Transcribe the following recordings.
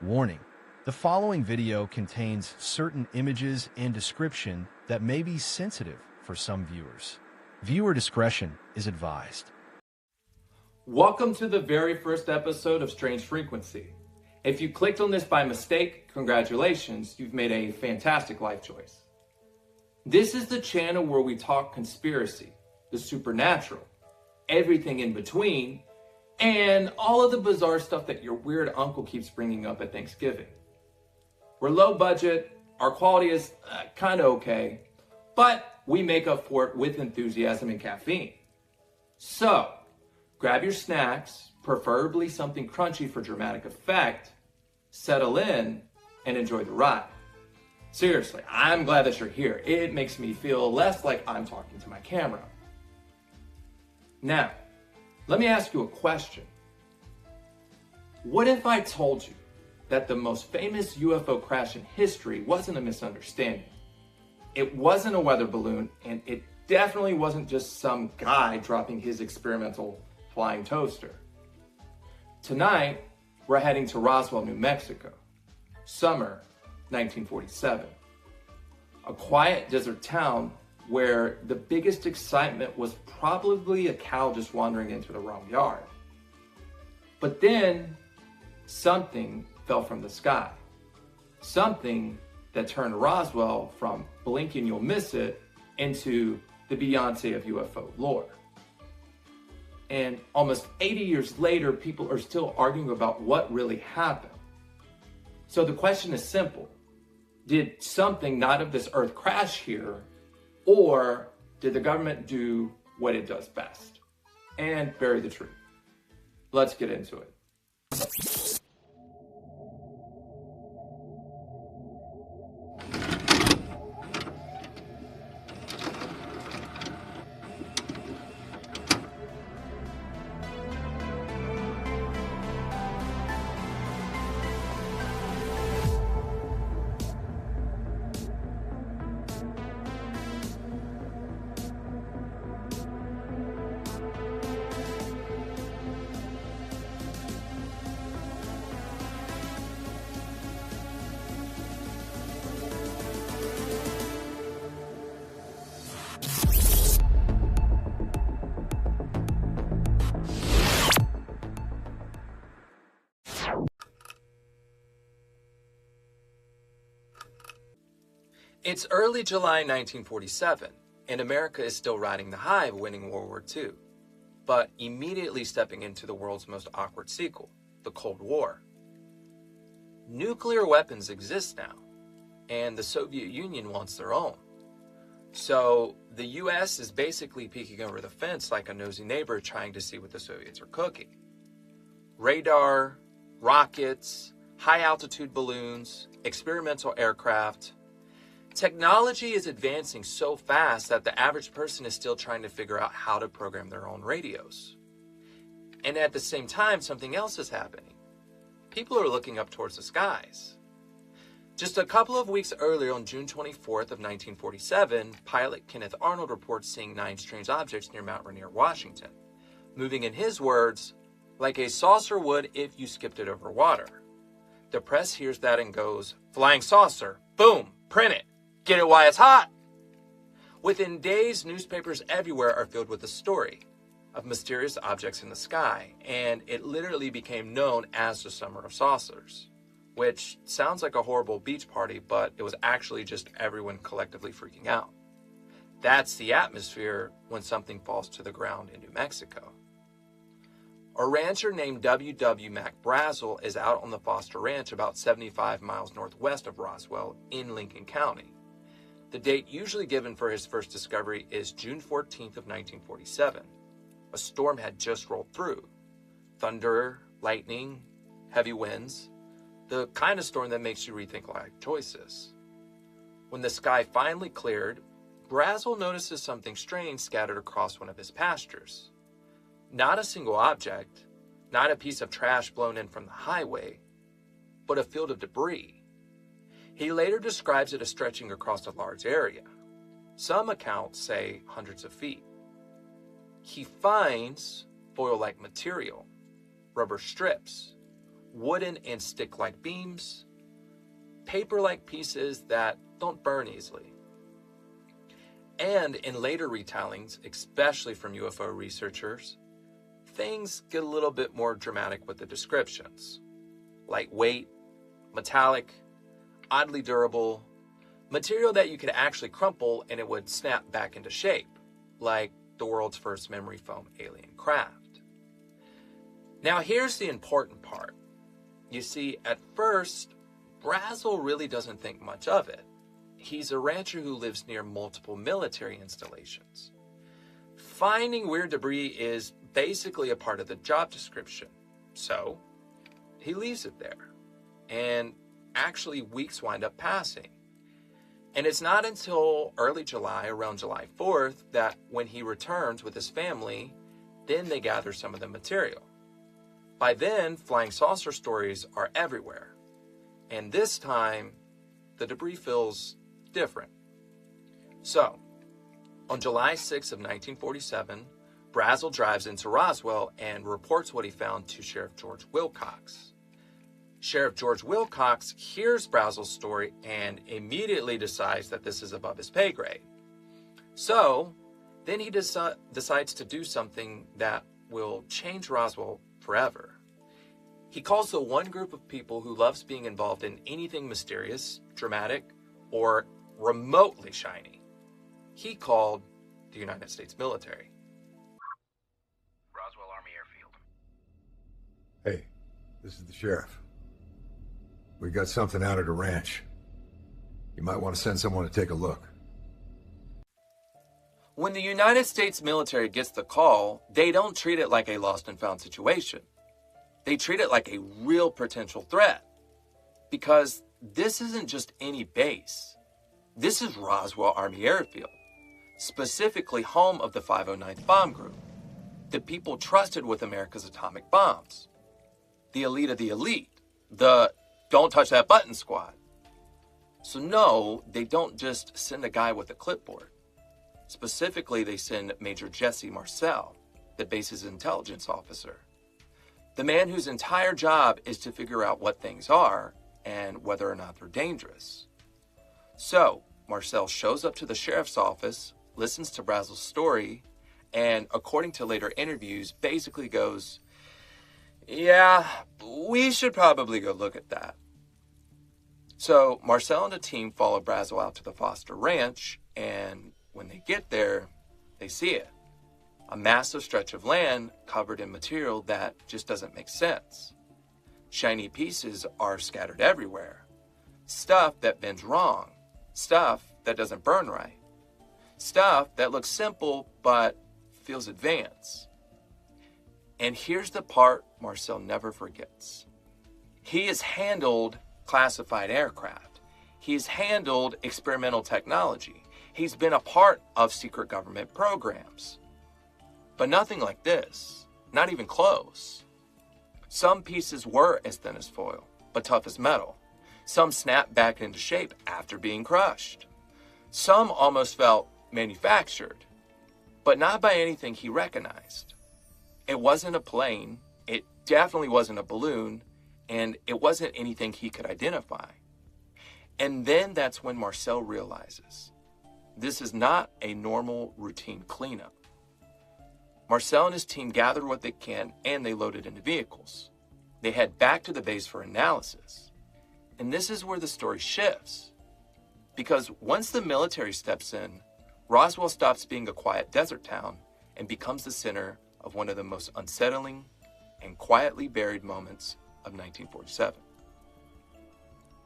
Warning: the following video contains certain images and description that may be sensitive for some viewers. Viewer discretion is advised. Welcome to the very first episode of Strange Frequency. If you clicked on this by mistake, congratulations, you've made a fantastic life choice. This is the channel where we talk conspiracy, the supernatural, everything in between, and all of the bizarre stuff that your weird uncle keeps bringing up at Thanksgiving. We're low budget, our quality is kind of okay, but we make up for it with enthusiasm and caffeine. So, grab your snacks, preferably something crunchy for dramatic effect, settle in, and enjoy the ride. Seriously, I'm glad that you're here. It makes me feel less like I'm talking to my camera. Now, let me ask you a question. What if I told you that the most famous UFO crash in history wasn't a misunderstanding? It wasn't a weather balloon, and it definitely wasn't just some guy dropping his experimental flying toaster. Tonight, we're heading to Roswell, New Mexico, summer 1947. A quiet desert town where the biggest excitement was probably a cow just wandering into the wrong yard. But then, something fell from the sky. Something that turned Roswell from blink and you'll miss it into the Beyonce of UFO lore. And almost 80 years later, people are still arguing about what really happened. So the question is simple. Did something not of this earth crash here, or did the government do what it does best and bury the truth? Let's get into it. It's early July 1947, and America is still riding the high of winning World War II, but immediately stepping into the world's most awkward sequel, the Cold War. Nuclear weapons exist now, and the Soviet Union wants their own. So the US is basically peeking over the fence like a nosy neighbor trying to see what the Soviets are cooking. Radar, rockets, high-altitude balloons, experimental aircraft. Technology is advancing so fast that the average person is still trying to figure out how to program their own radios. And at the same time, something else is happening. People are looking up towards the skies. Just a couple of weeks earlier, on June 24th of 1947, pilot Kenneth Arnold reports seeing 9 strange objects near Mount Rainier, Washington, moving, in his words, like a saucer would if you skipped it over water. The press hears that and goes, "Flying saucer, boom, print it. Get it while it's hot." Within days, newspapers everywhere are filled with the story of mysterious objects in the sky, and it literally became known as the Summer of Saucers, which sounds like a horrible beach party, but it was actually just everyone collectively freaking out. That's the atmosphere when something falls to the ground in New Mexico. A rancher named W.W. Mac Brazel is out on the Foster Ranch about 75 miles northwest of Roswell in Lincoln County. The date usually given for his first discovery is June 14th of 1947. A storm had just rolled through. Thunder, lightning, heavy winds. The kind of storm that makes you rethink life choices. When the sky finally cleared, Brazel notices something strange scattered across one of his pastures. Not a single object, not a piece of trash blown in from the highway, but a field of debris. He later describes it as stretching across a large area. Some accounts say hundreds of feet. He finds foil-like material, rubber strips, wooden and stick-like beams, paper-like pieces that don't burn easily. And in later retellings, especially from UFO researchers, things get a little bit more dramatic with the descriptions. Lightweight, metallic, oddly durable, material that you could actually crumple and it would snap back into shape, like the world's first memory foam alien craft. Now here's the important part. You see, at first, Brazel really doesn't think much of it. He's a rancher who lives near multiple military installations. Finding weird debris is basically a part of the job description, so he leaves it there. And actually, weeks wind up passing. And it's not until early July, around July 4th, that when he returns with his family, then they gather some of the material. By then, flying saucer stories are everywhere. And this time, the debris feels different. So, on July 6th of 1947, Brazel drives into Roswell and reports what he found to Sheriff George Wilcox. Sheriff George Wilcox hears Brazel's story and immediately decides that this is above his pay grade. So, then he decides to do something that will change Roswell forever. He calls the one group of people who loves being involved in anything mysterious, dramatic, or remotely shiny. He called the United States military. Roswell Army Airfield. Hey, this is the sheriff. We got something out at a ranch. You might want to send someone to take a look. When the United States military gets the call, they don't treat it like a lost and found situation. They treat it like a real potential threat. Because this isn't just any base. This is Roswell Army Airfield, specifically home of the 509th Bomb Group, the people trusted with America's atomic bombs, the elite of the elite, the don't touch that button squad. So no, they don't just send a guy with a clipboard. Specifically, they send Major Jesse Marcel, the base's intelligence officer, the man whose entire job is to figure out what things are and whether or not they're dangerous. So, Marcel shows up to the sheriff's office, listens to Brazel's story, and according to later interviews, basically goes, "Yeah, we should probably go look at that." So, Marcel and the team follow Brazel out to the Foster Ranch, and when they get there, they see it. A massive stretch of land covered in material that just doesn't make sense. Shiny pieces are scattered everywhere. Stuff that bends wrong. Stuff that doesn't burn right. Stuff that looks simple but feels advanced. And here's the part Marcel never forgets. He has handled classified aircraft. He's handled experimental technology. He's been a part of secret government programs. But nothing like this. Not even close. Some pieces were as thin as foil, but tough as metal. Some snapped back into shape after being crushed. Some almost felt manufactured, but not by anything he recognized. It wasn't a plane, it definitely wasn't a balloon, and it wasn't anything he could identify. And then that's when Marcel realizes this is not a normal routine cleanup. Marcel and his team gather what they can and they load it into vehicles. They head back to the base for analysis. And this is where the story shifts. Because once the military steps in, Roswell stops being a quiet desert town and becomes the center of one of the most unsettling and quietly buried moments of 1947.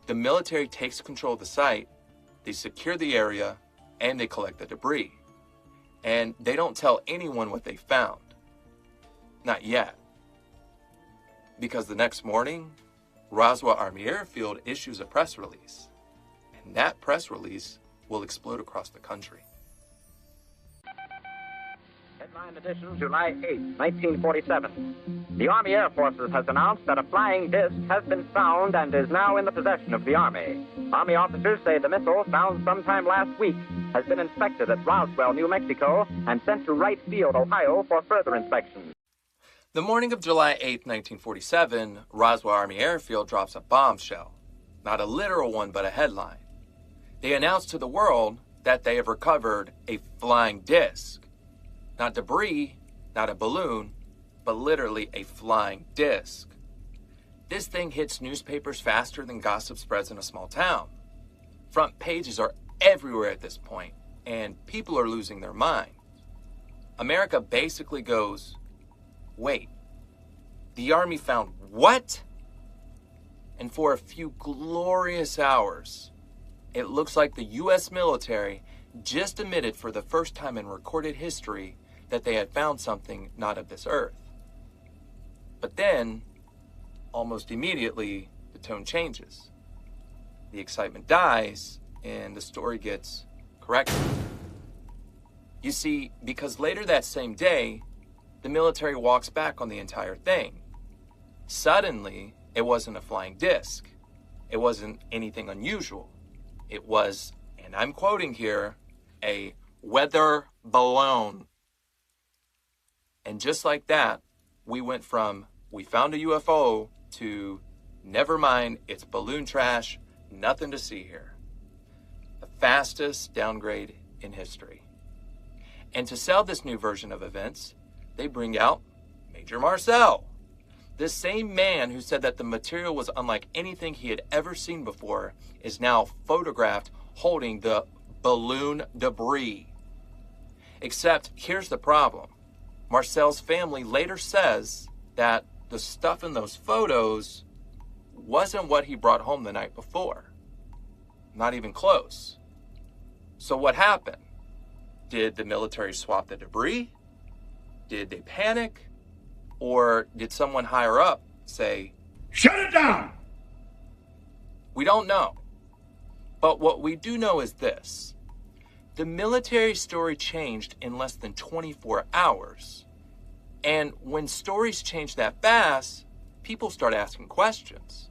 The military takes control of the site, they secure the area, and they collect the debris. And they don't tell anyone what they found. Not yet. Because the next morning, Roswell Army Airfield issues a press release. And that press release will explode across the country. Headline edition, July 8, 1947. The Army Air Forces has announced that a flying disc has been found and is now in the possession of the Army. Army officers say the missile, found sometime last week, has been inspected at Roswell, New Mexico, and sent to Wright Field, Ohio, for further inspection. The morning of July 8, 1947, Roswell Army Airfield drops a bombshell. Not a literal one, but a headline. They announce to the world that they have recovered a flying disc. Not debris, not a balloon, but literally a flying disc. This thing hits newspapers faster than gossip spreads in a small town. Front pages are everywhere at this point, and people are losing their mind. America basically goes, wait, the Army found what? And for a few glorious hours, it looks like the U.S. military just admitted for the first time in recorded history that they had found something not of this earth. But then, almost immediately, the tone changes. The excitement dies, and the story gets corrected. You see, because later that same day, the military walks back on the entire thing. Suddenly, it wasn't a flying disc. It wasn't anything unusual. It was, and I'm quoting here, a weather balloon. And just like that, we went from, we found a UFO, to, never mind, it's balloon trash, nothing to see here. The fastest downgrade in history. And to sell this new version of events, they bring out Major Marcel. This same man who said that the material was unlike anything he had ever seen before is now photographed holding the balloon debris. Except here's the problem. Marcel's family later says that the stuff in those photos wasn't what he brought home the night before. Not even close. So what happened? Did the military swap the debris? Did they panic? Or did someone higher up say, "Shut it down"? We don't know. But what we do know is this. The military story changed in less than 24 hours. And when stories change that fast, people start asking questions.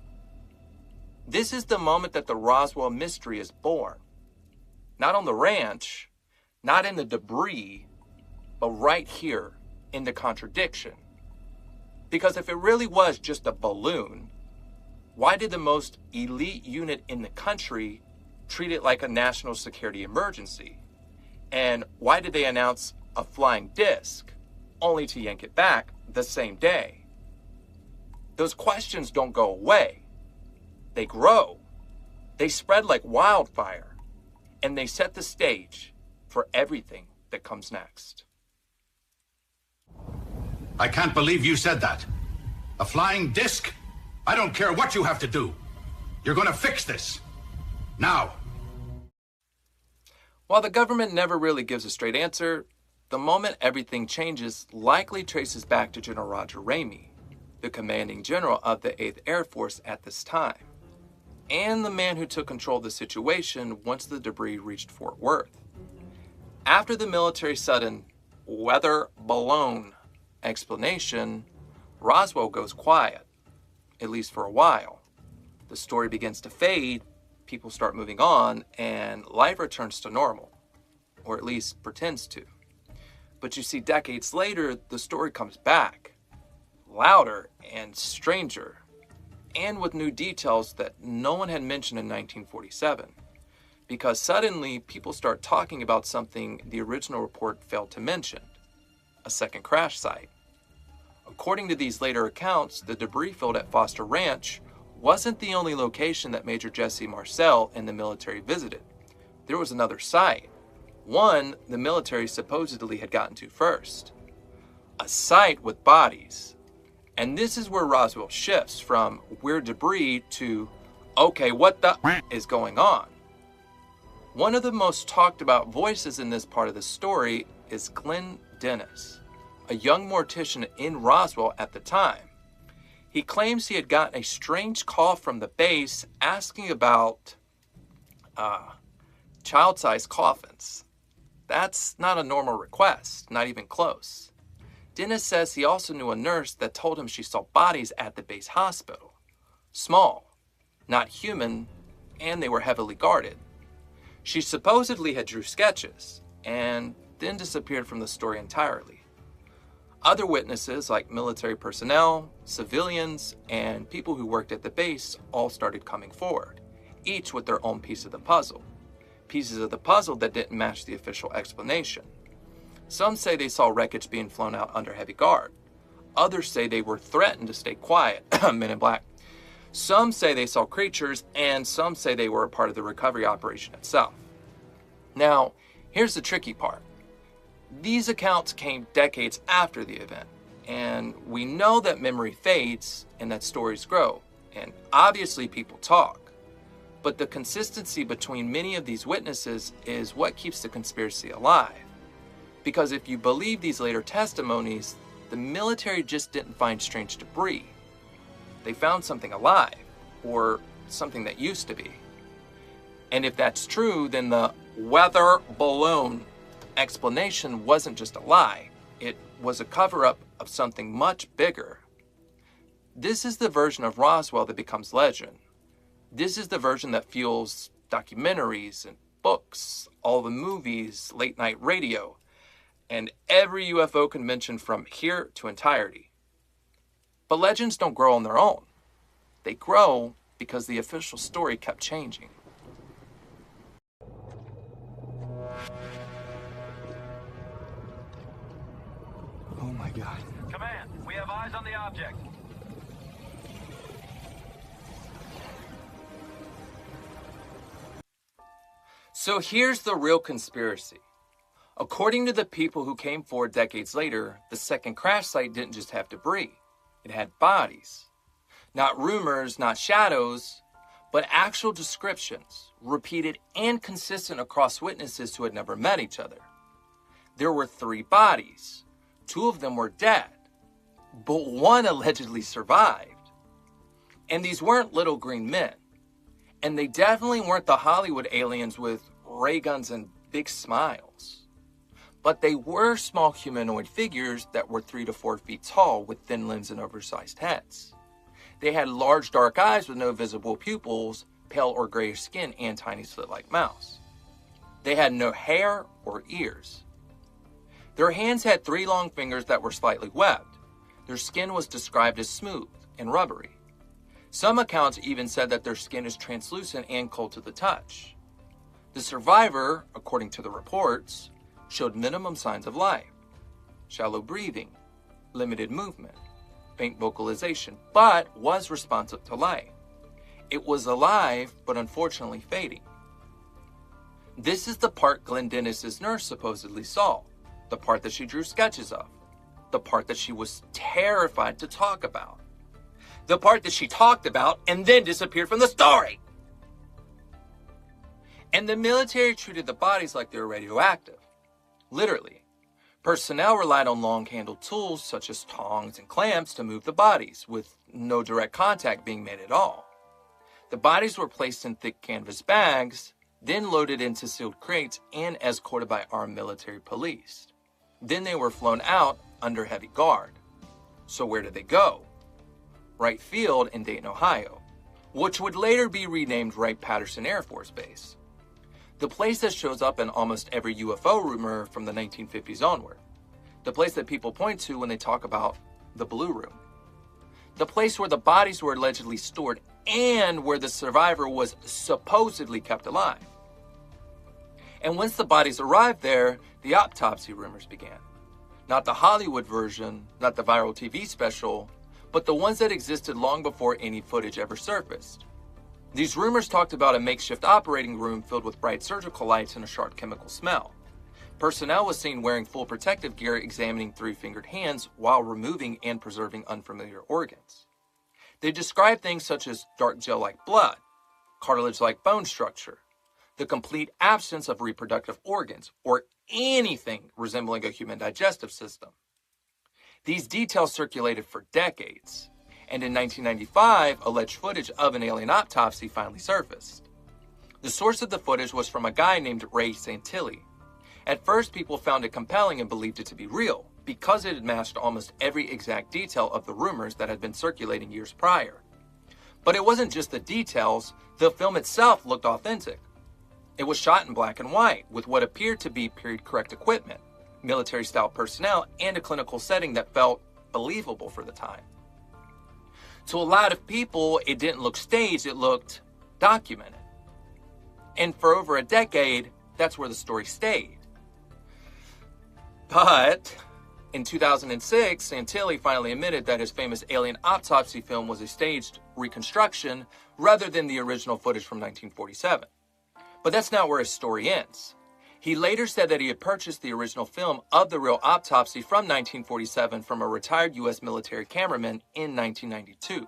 This is the moment that the Roswell mystery is born. Not on the ranch, not in the debris, but right here in the contradiction. Because if it really was just a balloon, why did the most elite unit in the country treat it like a national security emergency? And why did they announce a flying disc, only to yank it back the same day? Those questions don't go away. They grow. They spread like wildfire. And they set the stage for everything that comes next. I can't believe you said that. A flying disc? I don't care what you have to do. You're going to fix this. Now. While the government never really gives a straight answer, the moment everything changes likely traces back to General Roger Ramey, the commanding general of the 8th Air Force at this time, and the man who took control of the situation once the debris reached Fort Worth. After the military's sudden weather balloon explanation, Roswell goes quiet, at least for a while. The story begins to fade, people start moving on, and life returns to normal, or at least pretends to. But you see, decades later, the story comes back, louder and stranger, and with new details that no one had mentioned in 1947. Because suddenly, people start talking about something the original report failed to mention, a second crash site. According to these later accounts, the debris field at Foster Ranch wasn't the only location that Major Jesse Marcel and the military visited. There was another site, one the military supposedly had gotten to first. A site with bodies. And this is where Roswell shifts from weird debris to, okay, what the is going on? One of the most talked about voices in this part of the story is Glenn Dennis, a young mortician in Roswell at the time. He claims he had gotten a strange call from the base asking about child-sized coffins. That's not a normal request, not even close. Dennis says he also knew a nurse that told him she saw bodies at the base hospital. Small, not human, and they were heavily guarded. She supposedly had drew sketches and then disappeared from the story entirely. Other witnesses, like military personnel, civilians, and people who worked at the base, all started coming forward, each with their own piece of the puzzle. Pieces of the puzzle that didn't match the official explanation. Some say they saw wreckage being flown out under heavy guard. Others say they were threatened to stay quiet, Men in Black. Some say they saw creatures, and some say they were a part of the recovery operation itself. Now, here's the tricky part. These accounts came decades after the event, and we know that memory fades and that stories grow, and obviously people talk. But the consistency between many of these witnesses is what keeps the conspiracy alive. Because if you believe these later testimonies, the military just didn't find strange debris. They found something alive, or something that used to be. And if that's true, then the weather balloon explanation wasn't just a lie. It was a cover-up of something much bigger. This is the version of Roswell that becomes legend. This is the version that fuels documentaries and books, all the movies, late-night radio, and every UFO convention from here to entirety. But legends don't grow on their own. They grow because the official story kept changing. Oh my God. Command, we have eyes on the object. So here's the real conspiracy. According to the people who came forward decades later, the second crash site didn't just have debris. It had bodies. Not rumors, not shadows, but actual descriptions, repeated and consistent across witnesses who had never met each other. There were 3 bodies. 2 of them were dead, but 1 allegedly survived. And these weren't little green men. And they definitely weren't the Hollywood aliens with ray guns and big smiles. But they were small humanoid figures that were 3 to 4 feet tall with thin limbs and oversized heads. They had large dark eyes with no visible pupils, pale or grayish skin, and tiny slit-like mouths. They had no hair or ears. Their hands had 3 long fingers that were slightly webbed. Their skin was described as smooth and rubbery. Some accounts even said that their skin is translucent and cold to the touch. The survivor, according to the reports, showed minimum signs of life. Shallow breathing, limited movement, faint vocalization, but was responsive to light. It was alive, but unfortunately fading. This is the part Glenn Dennis's nurse supposedly saw, the part that she drew sketches of, the part that she was terrified to talk about. The part that she talked about and then disappeared from the story. And the military treated the bodies like they were radioactive. Literally. Personnel relied on long-handled tools such as tongs and clamps to move the bodies, with no direct contact being made at all. The bodies were placed in thick canvas bags, then loaded into sealed crates and escorted by armed military police. Then they were flown out under heavy guard. So where did they go? Wright Field in Dayton, Ohio, which would later be renamed Wright-Patterson Air Force Base. The place that shows up in almost every UFO rumor from the 1950s onward. The place that people point to when they talk about the Blue Room. The place where the bodies were allegedly stored and where the survivor was supposedly kept alive. And once the bodies arrived there, the autopsy rumors began. Not the Hollywood version, not the viral TV special, but the ones that existed long before any footage ever surfaced. These rumors talked about a makeshift operating room filled with bright surgical lights and a sharp chemical smell. Personnel was seen wearing full protective gear, examining 3-fingered hands while removing and preserving unfamiliar organs. They described things such as dark gel-like blood, cartilage-like bone structure, the complete absence of reproductive organs, or anything resembling a human digestive system. These details circulated for decades, and in 1995, alleged footage of an alien autopsy finally surfaced. The source of the footage was from a guy named Ray Santilli. At first, people found it compelling and believed it to be real, because it had matched almost every exact detail of the rumors that had been circulating years prior. But it wasn't just the details, the film itself looked authentic. It was shot in black and white, with what appeared to be period-correct equipment, military-style personnel, and a clinical setting that felt believable for the time. To a lot of people, it didn't look staged, it looked documented. And for over a decade, that's where the story stayed. But in 2006, Santilli finally admitted that his famous alien autopsy film was a staged reconstruction rather than the original footage from 1947. But that's not where his story ends. He later said that he had purchased the original film of the real autopsy from 1947 from a retired U.S. military cameraman in 1992.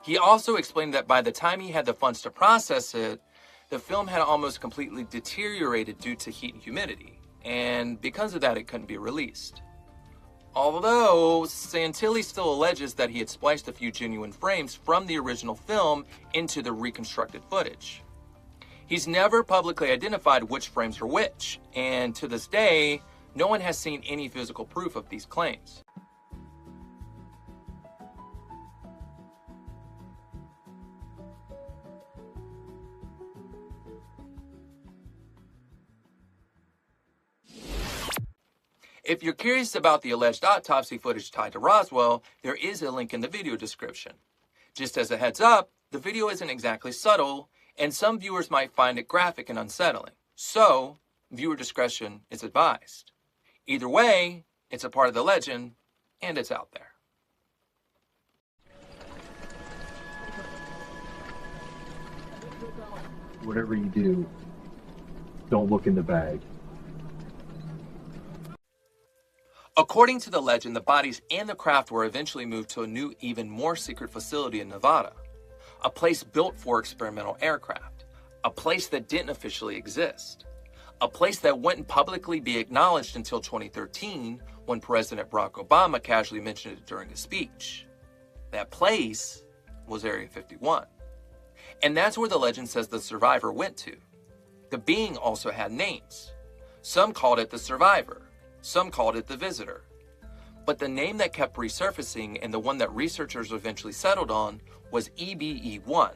He also explained that by the time he had the funds to process it, the film had almost completely deteriorated due to heat and humidity, and because of that, it couldn't be released. Although Santilli still alleges that he had spliced a few genuine frames from the original film into the reconstructed footage. He's never publicly identified which frames are which, and to this day, no one has seen any physical proof of these claims. If you're curious about the alleged autopsy footage tied to Roswell, there is a link in the video description. Just as a heads up, the video isn't exactly subtle, and some viewers might find it graphic and unsettling. So, viewer discretion is advised. Either way, it's a part of the legend, and it's out there. Whatever you do, don't look in the bag. According to the legend, the bodies and the craft were eventually moved to a new, even more secret facility in Nevada. A place built for experimental aircraft. A place that didn't officially exist. A place that wouldn't publicly be acknowledged until 2013, when President Barack Obama casually mentioned it during his speech. That place was Area 51. And that's where the legend says the survivor went to. The being also had names. Some called it the survivor. Some called it the visitor. But the name that kept resurfacing and the one that researchers eventually settled on was EBE-1,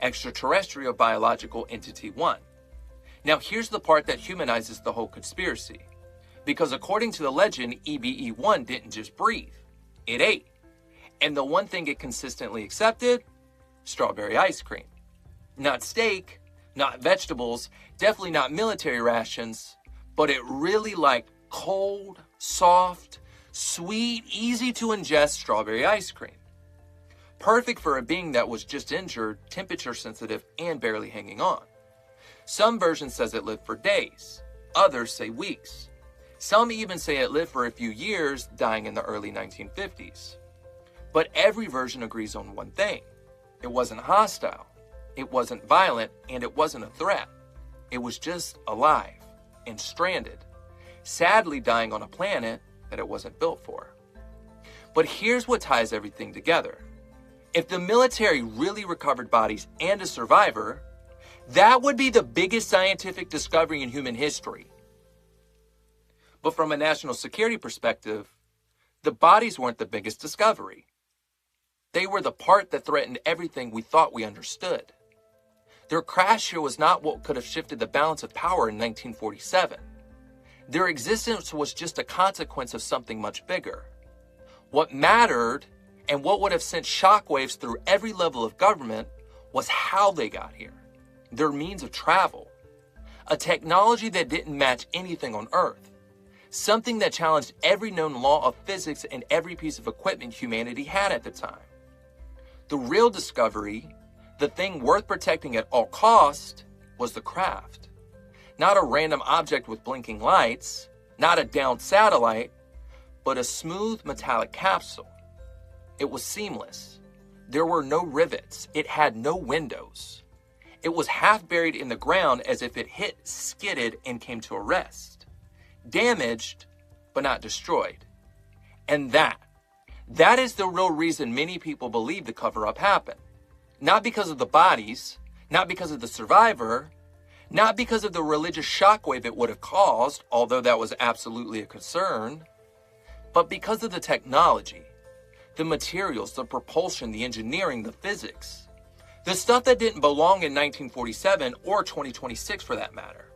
Extraterrestrial Biological Entity 1. Now here's the part that humanizes the whole conspiracy. Because according to the legend, EBE-1 didn't just breathe, it ate. And the one thing it consistently accepted? Strawberry ice cream. Not steak, not vegetables, definitely not military rations, but it really liked cold, soft, sweet, easy to ingest strawberry ice cream. Perfect for a being that was just injured, temperature sensitive, and barely hanging on. Some versions says it lived for days. Others say weeks. Some even say it lived for a few years, dying in the early 1950s. But every version agrees on one thing. It wasn't hostile. It wasn't violent, and it wasn't a threat. It was just alive and stranded, sadly dying on a planet that it wasn't built for. But here's what ties everything together. If the military really recovered bodies and a survivor, that would be the biggest scientific discovery in human history. But from a national security perspective, the bodies weren't the biggest discovery. They were the part that threatened everything we thought we understood. Their crash here was not what could have shifted the balance of power in 1947. Their existence was just a consequence of something much bigger. What mattered, and what would have sent shockwaves through every level of government, was how they got here. Their means of travel. A technology that didn't match anything on Earth. Something that challenged every known law of physics and every piece of equipment humanity had at the time. The real discovery, the thing worth protecting at all cost, was the craft. Not a random object with blinking lights, not a downed satellite, but a smooth metallic capsule. It was seamless. There were no rivets. It had no windows. It was half buried in the ground as if it hit, skidded, and came to a rest. Damaged, but not destroyed. And that is the real reason many people believe the cover-up happened. Not because of the bodies, not because of the survivor, not because of the religious shockwave it would have caused, although that was absolutely a concern, but because of the technology, the materials, the propulsion, the engineering, the physics. The stuff that didn't belong in 1947 or 2026 for that matter.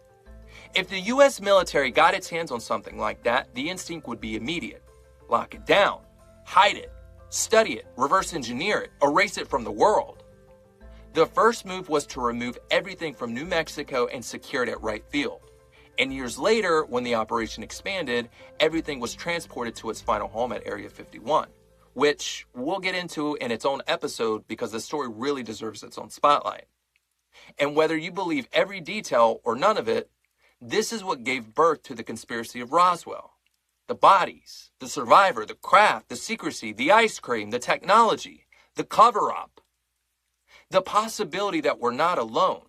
If the US military got its hands on something like that, the instinct would be immediate. Lock it down, hide it, study it, reverse engineer it, erase it from the world. The first move was to remove everything from New Mexico and secure it at Wright Field. And years later, when the operation expanded, everything was transported to its final home at Area 51, which we'll get into in its own episode because the story really deserves its own spotlight. And whether you believe every detail or none of it, this is what gave birth to the conspiracy of Roswell. The bodies, the survivor, the craft, the secrecy, the ice cream, the technology, the cover-up. The possibility that we're not alone,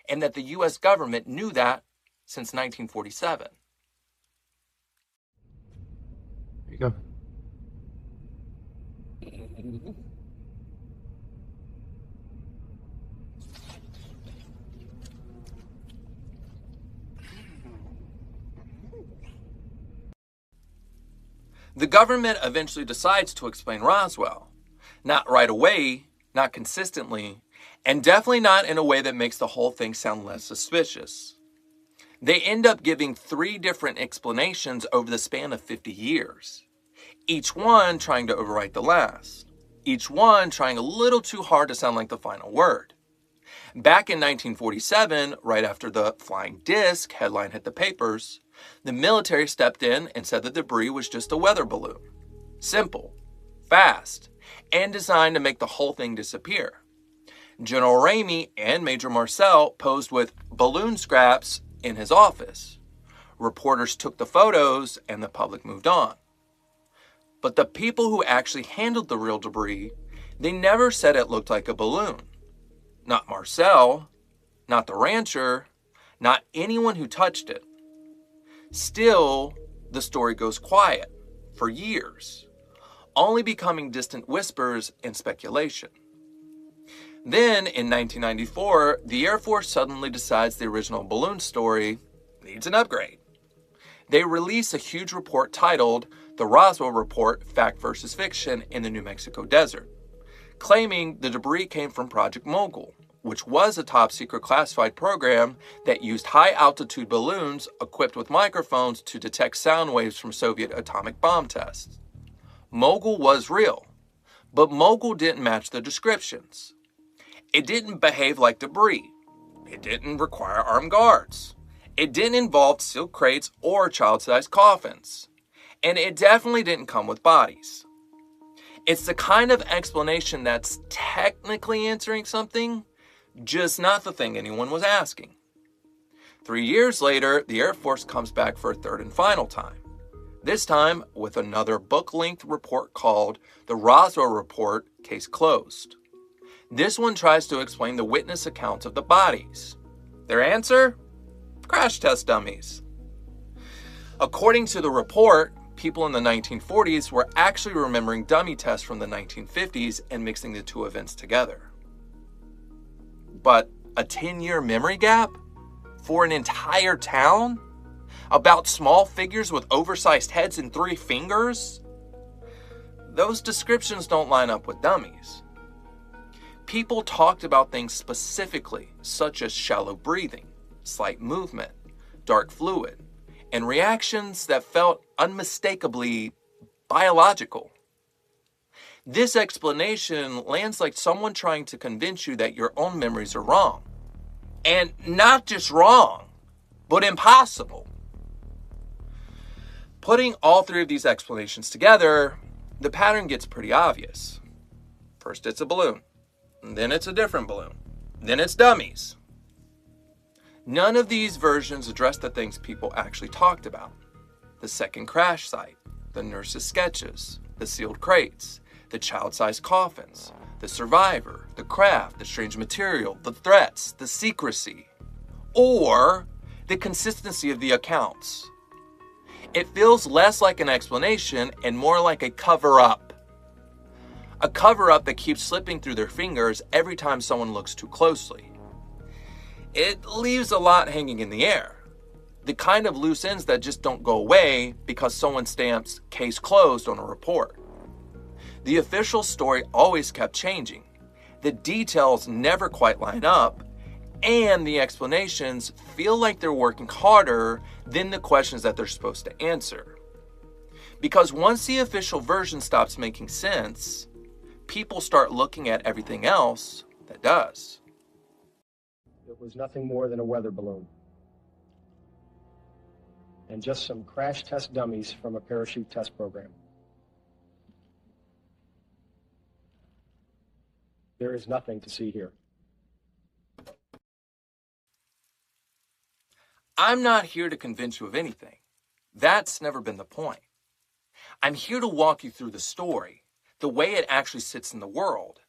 and that the U.S. government knew that since 1947. There you go. The government eventually decides to explain Roswell. Not right away, not consistently, and definitely not in a way that makes the whole thing sound less suspicious. They end up giving 3 different explanations over the span of 50 years, each one trying to overwrite the last, each one trying a little too hard to sound like the final word. Back in 1947, right after the flying disc headline hit the papers, the military stepped in and said the debris was just a weather balloon. Simple, fast, and designed to make the whole thing disappear. General Ramey and Major Marcel posed with balloon scraps in his office. Reporters took the photos and the public moved on. But the people who actually handled the real debris, they never said it looked like a balloon. Not Marcel, not the rancher, not anyone who touched it. Still, the story goes quiet for years, only becoming distant whispers and speculation. Then, in 1994, the Air Force suddenly decides the original balloon story needs an upgrade. They release a huge report titled The Roswell Report, Fact versus Fiction in the New Mexico Desert, claiming the debris came from Project Mogul, which was a top-secret classified program that used high-altitude balloons equipped with microphones to detect sound waves from Soviet atomic bomb tests. Mogul was real, but Mogul didn't match the descriptions. It didn't behave like debris. It didn't require armed guards. It didn't involve sealed crates or child-sized coffins. And it definitely didn't come with bodies. It's the kind of explanation that's technically answering something, just not the thing anyone was asking. 3 years later, the Air Force comes back for a third and final time. This time with another book-length report called The Roswell Report, Case Closed. This one tries to explain the witness accounts of the bodies. Their answer? Crash test dummies. According to the report, people in the 1940s were actually remembering dummy tests from the 1950s and mixing the two events together. But a 10-year memory gap? For an entire town? About small figures with oversized heads and 3 fingers? Those descriptions don't line up with dummies. People talked about things specifically, such as shallow breathing, slight movement, dark fluid, and reactions that felt unmistakably biological. This explanation lands like someone trying to convince you that your own memories are wrong. And not just wrong, but impossible. Putting all 3 of these explanations together, the pattern gets pretty obvious. First it's a balloon, then it's a different balloon, then it's dummies. None of these versions address the things people actually talked about. The second crash site, the nurse's sketches, the sealed crates, the child-sized coffins, the survivor, the craft, the strange material, the threats, the secrecy, or the consistency of the accounts. It feels less like an explanation and more like a cover-up. A cover-up that keeps slipping through their fingers every time someone looks too closely. It leaves a lot hanging in the air. The kind of loose ends that just don't go away because someone stamps "case closed" on a report. The official story always kept changing. The details never quite line up, And the explanations feel like they're working harder than the questions that they're supposed to answer. Because once the official version stops making sense, people start looking at everything else that does. It was nothing more than a weather balloon. And just some crash test dummies from a parachute test program. There is nothing to see here. I'm not here to convince you of anything. That's never been the point. I'm here to walk you through the story, the way it actually sits in the world,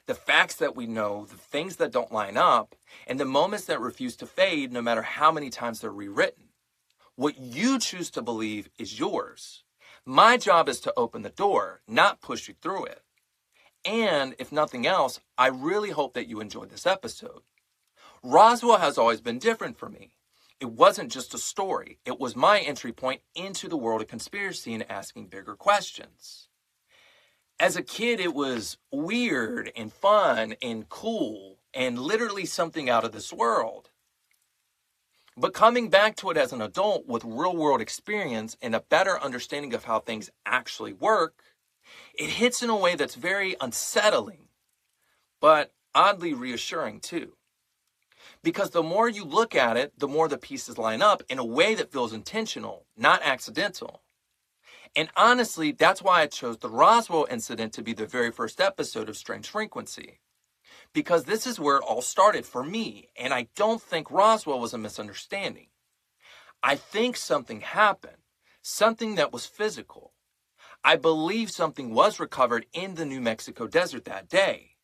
the facts that we know, the things that don't line up, and the moments that refuse to fade no matter how many times they're rewritten. What you choose to believe is yours. My job is to open the door, not push you through it. And if nothing else, I really hope that you enjoyed this episode. Roswell has always been different for me. It wasn't just a story. It was my entry point into the world of conspiracy and asking bigger questions. As a kid, it was weird and fun and cool and literally something out of this world. But coming back to it as an adult with real-world experience and a better understanding of how things actually work, it hits in a way that's very unsettling, but oddly reassuring too. Because the more you look at it, the more the pieces line up in a way that feels intentional, not accidental. And honestly, that's why I chose the Roswell Incident to be the very first episode of Strange Frequency. Because this is where it all started for me, and I don't think Roswell was a misunderstanding. I think something happened, something that was physical. I believe something was recovered in the New Mexico desert that day.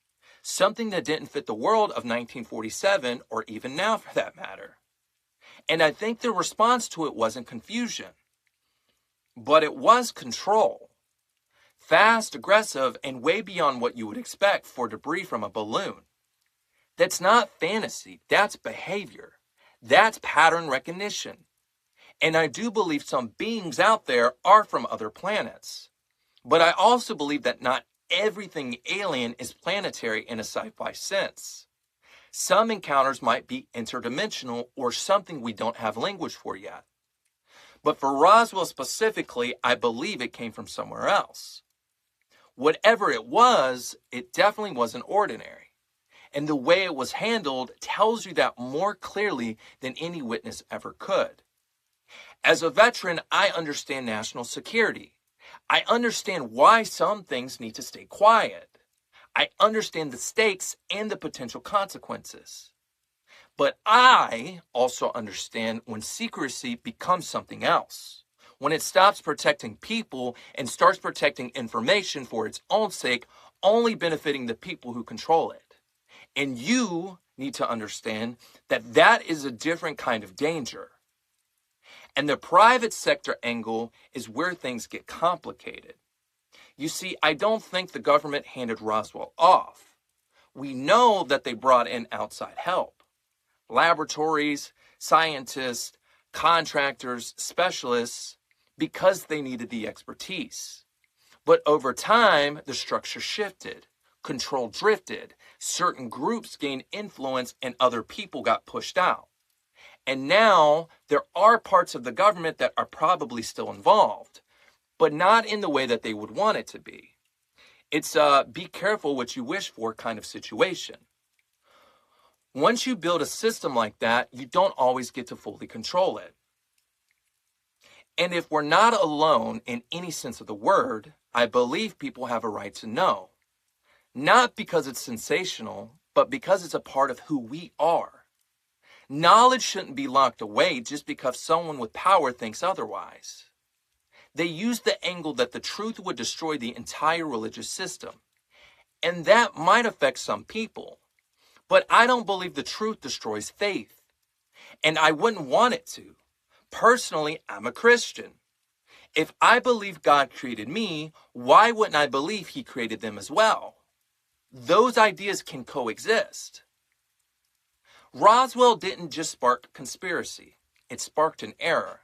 Something that didn't fit the world of 1947, or even now for that matter. And I think the response to it wasn't confusion, but it was control. Fast, aggressive, and way beyond what you would expect for debris from a balloon. That's not fantasy, that's behavior. That's pattern recognition. And I do believe some beings out there are from other planets. But I also believe that not everything alien is planetary in a sci-fi sense. Some encounters might be interdimensional or something we don't have language for yet. But for Roswell specifically, I believe it came from somewhere else. Whatever it was, it definitely wasn't ordinary. And the way it was handled tells you that more clearly than any witness ever could. As a veteran, I understand national security. I understand why some things need to stay quiet. I understand the stakes and the potential consequences. But I also understand when secrecy becomes something else. When it stops protecting people and starts protecting information for its own sake, only benefiting the people who control it. And you need to understand that that is a different kind of danger. And the private sector angle is where things get complicated. You see, I don't think the government handed Roswell off. We know that they brought in outside help. Laboratories, scientists, contractors, specialists, because they needed the expertise. But over time, the structure shifted. Control drifted. Certain groups gained influence and other people got pushed out. And now there are parts of the government that are probably still involved, but not in the way that they would want it to be. It's a be careful what you wish for kind of situation. Once you build a system like that, you don't always get to fully control it. And if we're not alone in any sense of the word, I believe people have a right to know. Not because it's sensational, but because it's a part of who we are. Knowledge shouldn't be locked away just because someone with power thinks otherwise. They use the angle that the truth would destroy the entire religious system. And that might affect some people. But I don't believe the truth destroys faith. And I wouldn't want it to. Personally, I'm a Christian. If I believe God created me, why wouldn't I believe He created them as well? Those ideas can coexist. Roswell didn't just spark conspiracy. It sparked an era.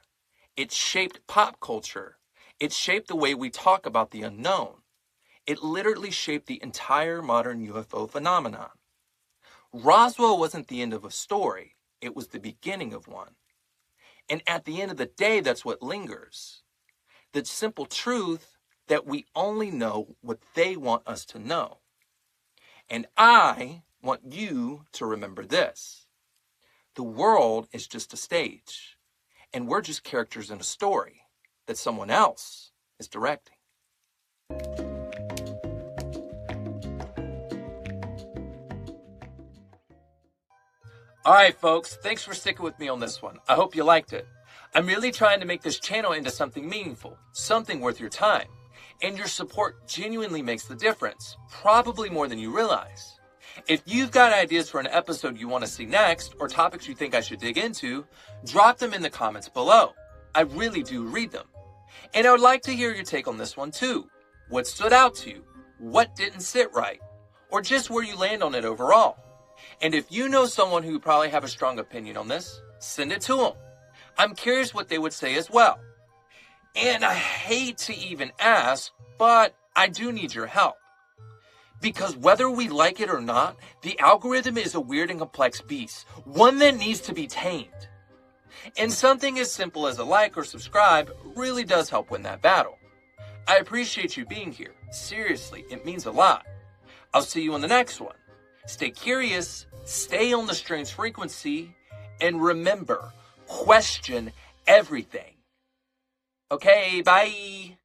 It shaped pop culture. It shaped the way we talk about the unknown. It literally shaped the entire modern UFO phenomenon. Roswell wasn't the end of a story. It was the beginning of one. And at the end of the day, that's what lingers. The simple truth that we only know what they want us to know. And I want you to remember this. The world is just a stage, and we're just characters in a story that someone else is directing. All right, folks, thanks for sticking with me on this one. I hope you liked it. I'm really trying to make this channel into something meaningful, something worth your time. And your support genuinely makes the difference, probably more than you realize. If you've got ideas for an episode you want to see next, or topics you think I should dig into, drop them in the comments below. I really do read them. And I would like to hear your take on this one too. What stood out to you? What didn't sit right? Or just where you land on it overall? And if you know someone who probably have a strong opinion on this, send it to them. I'm curious what they would say as well. And I hate to even ask, but I do need your help. Because whether we like it or not, the algorithm is a weird and complex beast, one that needs to be tamed. And something as simple as a like or subscribe really does help win that battle. I appreciate you being here. Seriously, it means a lot. I'll see you in the next one. Stay curious, stay on the strange frequency, and remember, question everything. Okay, bye.